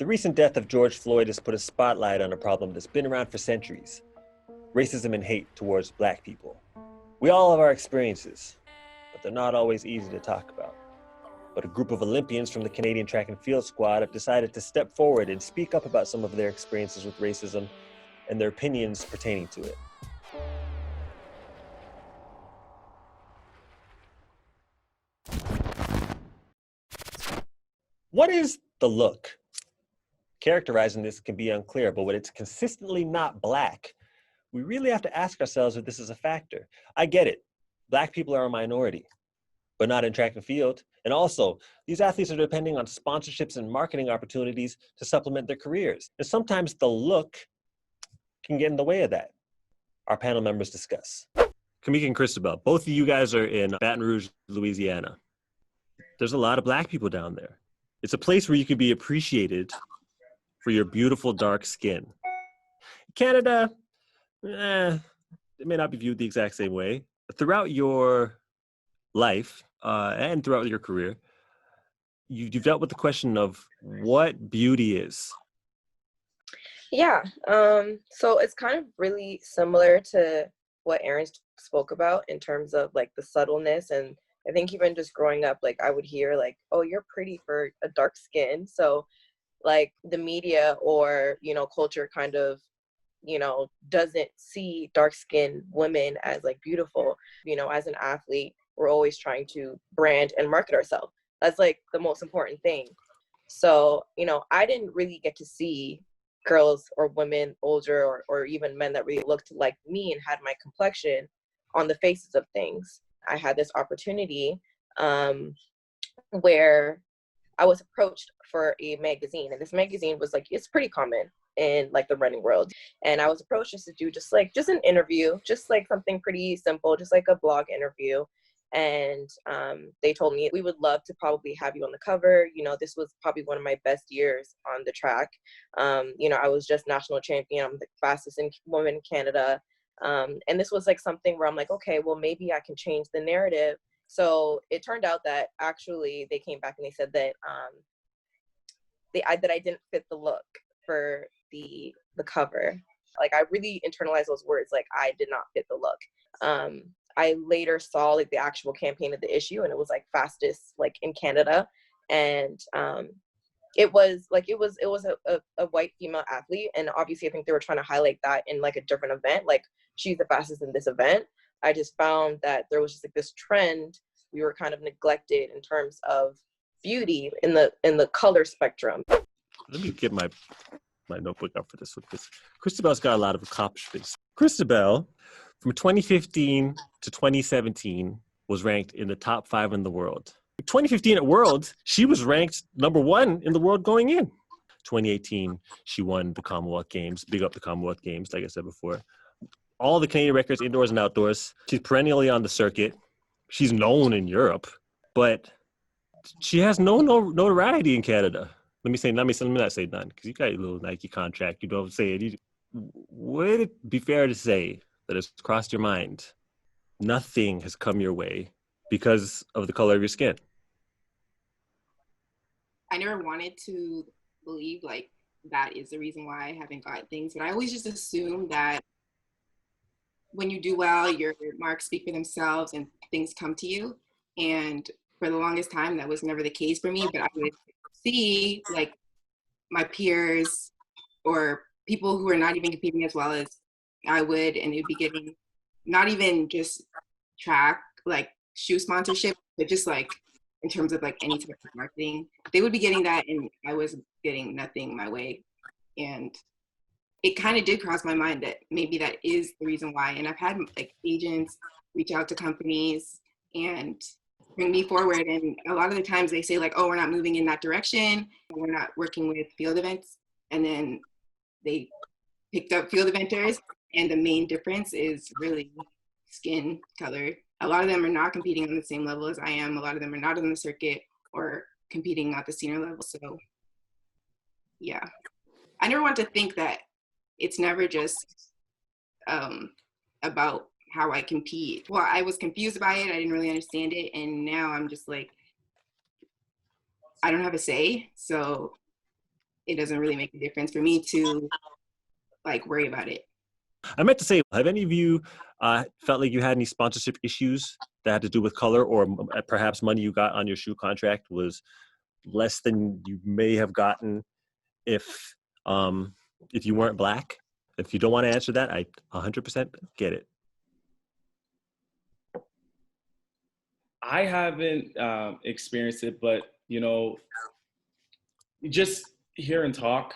The recent death of George Floyd has put a spotlight on a problem that's been around for centuries: racism and hate towards Black people. We all have our experiences, but they're not always easy to talk about. But a group of Olympians from the Canadian track and field squad have decided to step forward and speak up about some of their experiences with racism and their opinions pertaining to it. What is the look? Characterizing this can be unclear, but when it's consistently not Black, we really have to ask ourselves if this is a factor. I get it. Black people are a minority, but not in track and field. And also, these athletes are depending on sponsorships and marketing opportunities to supplement their careers. And sometimes the look can get in the way of that. Our panel members discuss. Khamica and Christabel, both of you guys are in Baton Rouge, Louisiana. There's a lot of Black people down there. It's a place where you can be appreciated for your beautiful dark skin. Canada, it may not be viewed the exact same way. Throughout your life and throughout your career, you've dealt with the question of what beauty is. Yeah, so it's kind of really similar to what Aaron spoke about in terms of like the subtleness. And I think even just growing up, like I would hear like, oh, you're pretty for a dark skin. So like the media or, culture kind of, doesn't see dark-skinned women as like beautiful. As an athlete, we're always trying to brand and market ourselves. That's like the most important thing. So, I didn't really get to see girls or women older or even men that really looked like me and had my complexion on the faces of things. I had this opportunity where I was approached for a magazine, and this magazine was like, it's pretty common in like the running world. And I was approached just to do just an interview, just like something pretty simple, just like a blog interview. And they told me, we would love to probably have you on the cover. This was probably one of my best years on the track. I was just national champion. I'm the fastest woman in Canada. And this was like something where I'm like, okay, well, maybe I can change the narrative. So it turned out that actually they came back and they said that that I didn't fit the look for the cover. Like I really internalized those words, like I did not fit the look. I later saw like the actual campaign of the issue, and it was like fastest like in Canada, and it was a white female athlete, and obviously I think they were trying to highlight that in like a different event, like she's the fastest in this event. I just found that there was just like this trend. We were kind of neglected in terms of beauty in the color spectrum. Let me get my notebook up for this one, because Christabel's got a lot of accomplishments. Christabel, from 2015 to 2017, was ranked in the top 5 in the world. 2015 at Worlds, she was ranked number 1 in the world going in. 2018, she won the Commonwealth Games. Big up the Commonwealth Games, like I said before. All the Canadian records, indoors and outdoors. She's perennially on the circuit. She's known in Europe, but she has no notoriety in Canada. Let me not say none, because you got a little Nike contract. You don't say it. Would it be fair to say that it's crossed your mind nothing has come your way because of the color of your skin? I never wanted to believe like that is the reason why I haven't got things, but I always just assume that when you do well, your marks speak for themselves and things come to you. And for the longest time, that was never the case for me, but I would see like my peers or people who are not even competing as well as I would, and they'd be getting not even just track, like shoe sponsorship, but just like in terms of like any type of marketing, they would be getting that and I was getting nothing my way. And it kind of did cross my mind that maybe that is the reason why. And I've had like agents reach out to companies and bring me forward. And a lot of the times they say like, oh, we're not moving in that direction. We're not working with field events. And then they picked up field eventers. And the main difference is really skin color. A lot of them are not competing on the same level as I am. A lot of them are not on the circuit or competing at the senior level. So yeah, I never want to think that it's never just about how I compete. Well, I was confused by it. I didn't really understand it. And now I'm just like, I don't have a say. So it doesn't really make a difference for me to like worry about it. I meant to say, have any of you felt like you had any sponsorship issues that had to do with color, or perhaps money you got on your shoe contract was less than you may have gotten if you weren't Black? If you don't want to answer that, I 100% get it. I haven't experienced it, but just hear and talk,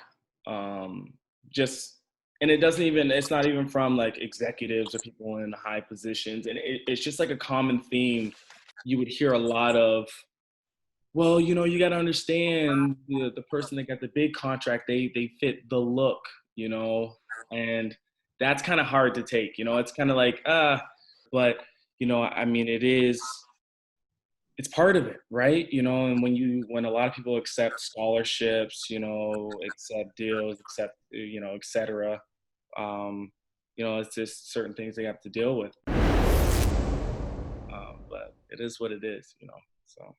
and it's not even from like executives or people in high positions, and it's just like a common theme. You would hear a lot of, well, you got to understand the person that got the big contract, they fit the look, and that's kind of hard to take. It's kind of like, but I mean, it's part of it, right? And when a lot of people accept scholarships, accept deals, accept, et cetera, it's just certain things they have to deal with. But it is what it is, so.